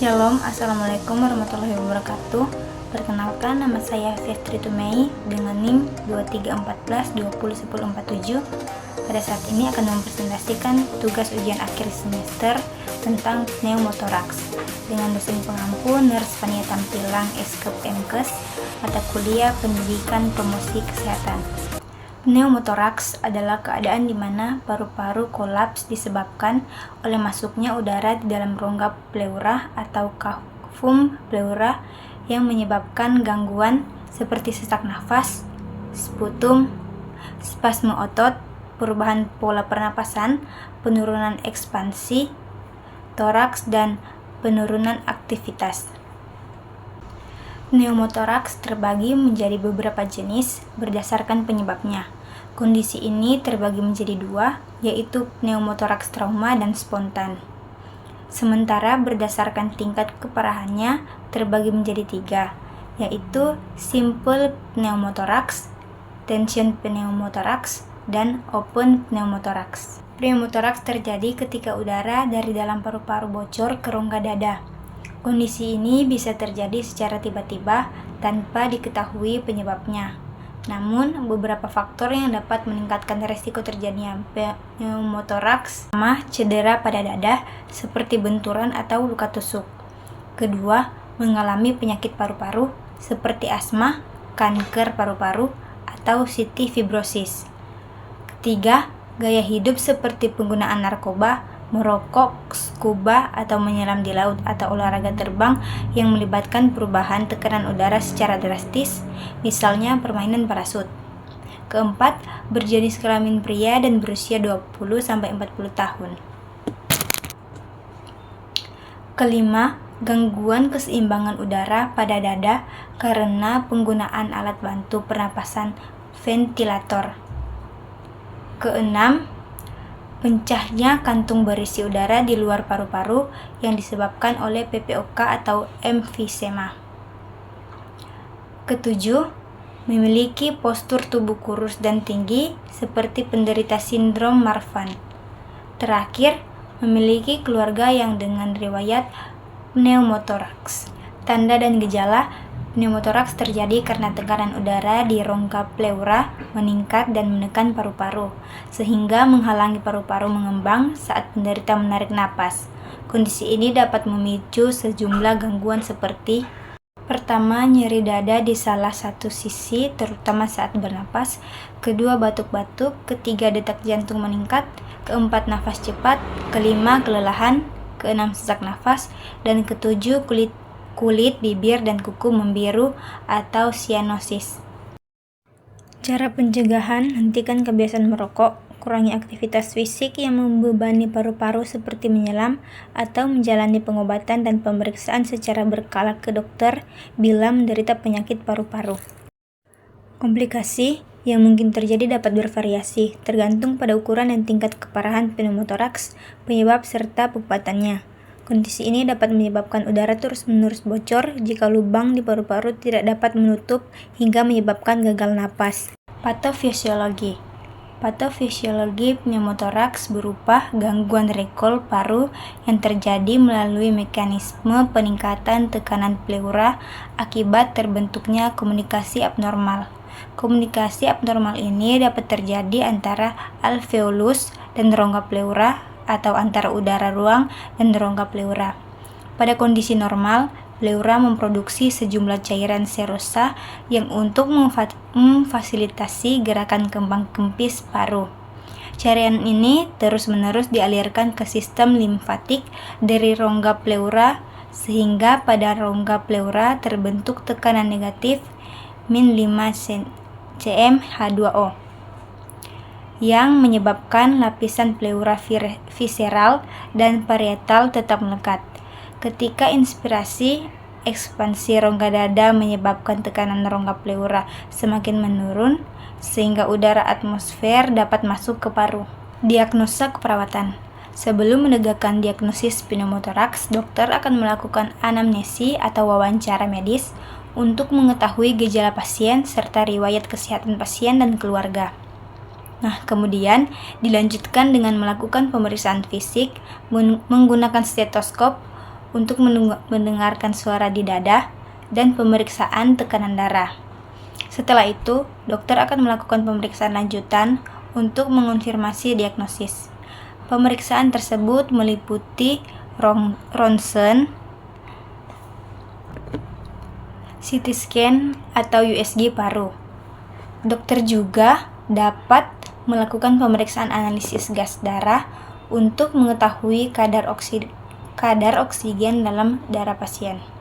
Shalom, Assalamualaikum warahmatullahi wabarakatuh. Perkenalkan, nama saya Festri Tumei dengan NIM 2314201047. Pada saat ini akan mempresentasikan tugas ujian akhir semester tentang pneumotoraks dengan dosen pengampu Nurse Fania Tampilang Eskep MKes, mata kuliah Pendidikan Promosi Kesehatan. Pneumotoraks adalah keadaan di mana paru-paru kolaps disebabkan oleh masuknya udara di dalam rongga pleura atau kafum pleura yang menyebabkan gangguan seperti sesak nafas, sputum, spasme otot, perubahan pola pernapasan, penurunan ekspansi toraks, dan penurunan aktivitas. Pneumotoraks terbagi menjadi beberapa jenis berdasarkan penyebabnya. Kondisi ini terbagi menjadi dua, yaitu pneumotoraks trauma dan spontan. Sementara berdasarkan tingkat keparahannya terbagi menjadi tiga, yaitu simple pneumotoraks, tension pneumotoraks, dan open pneumotoraks. Pneumotoraks terjadi ketika udara dari dalam paru-paru bocor ke rongga dada. Kondisi ini bisa terjadi secara tiba-tiba tanpa diketahui penyebabnya. Namun, beberapa faktor yang dapat meningkatkan risiko terjadinya pneumotoraks sama cedera pada dada seperti benturan atau luka tusuk. Kedua, mengalami penyakit paru-paru seperti asma, kanker paru-paru, atau cystic fibrosis. Ketiga, gaya hidup seperti penggunaan narkoba, merokok, scuba, atau menyelam di laut atau olahraga terbang yang melibatkan perubahan tekanan udara secara drastis, misalnya permainan parasut. Keempat, berjenis kelamin pria dan berusia 20-40 tahun. Kelima, gangguan keseimbangan udara pada dada karena penggunaan alat bantu pernapasan ventilator. Keenam, pecahnya kantung berisi udara di luar paru-paru yang disebabkan oleh PPOK atau emfisema. Ketujuh, memiliki postur tubuh kurus dan tinggi seperti penderita sindrom Marfan. Terakhir, memiliki keluarga yang dengan riwayat pneumotoraks. Tanda dan gejala pneumotoraks terjadi karena tekanan udara di rongga pleura meningkat dan menekan paru-paru, sehingga menghalangi paru-paru mengembang saat penderita menarik napas. Kondisi ini dapat memicu sejumlah gangguan seperti: pertama, nyeri dada di salah satu sisi terutama saat bernapas. Kedua, batuk-batuk. Ketiga, detak jantung meningkat. Keempat, nafas cepat. Kelima, kelelahan. Keenam, sesak nafas. Dan ketujuh, kulit, bibir, dan kuku membiru atau cyanosis. Cara pencegahan: hentikan kebiasaan merokok, kurangi aktivitas fisik yang membebani paru-paru seperti menyelam, atau menjalani pengobatan dan pemeriksaan secara berkala ke dokter bila menderita penyakit paru-paru. Komplikasi yang mungkin terjadi dapat bervariasi, tergantung pada ukuran dan tingkat keparahan pneumotoraks, penyebab, serta pengobatannya. Kondisi ini dapat menyebabkan udara terus-menerus bocor jika lubang di paru-paru tidak dapat menutup hingga menyebabkan gagal napas. Patofisiologi. Patofisiologi pneumotoraks berupa gangguan recall paru yang terjadi melalui mekanisme peningkatan tekanan pleura akibat terbentuknya komunikasi abnormal. Komunikasi abnormal ini dapat terjadi antara alveolus dan rongga pleura atau antara udara ruang dan rongga pleura. Pada kondisi normal, pleura memproduksi sejumlah cairan serosa yang untuk memfasilitasi gerakan kembang kempis paru. Cairan ini terus-menerus dialirkan ke sistem limfatik dari rongga pleura sehingga pada rongga pleura terbentuk tekanan negatif min 5 cm H2O yang menyebabkan lapisan pleura visceral dan parietal tetap melekat. Ketika inspirasi, ekspansi rongga dada menyebabkan tekanan rongga pleura semakin menurun, sehingga udara atmosfer dapat masuk ke paru. Diagnosa keperawatan. Sebelum menegakkan diagnosis pneumotoraks, dokter akan melakukan anamnesi atau wawancara medis untuk mengetahui gejala pasien serta riwayat kesehatan pasien dan keluarga. Nah, kemudian dilanjutkan dengan melakukan pemeriksaan fisik menggunakan stetoskop untuk mendengarkan suara di dada dan pemeriksaan tekanan darah. Setelah itu, dokter akan melakukan pemeriksaan lanjutan untuk mengonfirmasi diagnosis. Pemeriksaan tersebut meliputi ronsen, CT scan, atau USG paru. Dokter juga dapat melakukan pemeriksaan analisis gas darah untuk mengetahui kadar oksigen dalam darah pasien.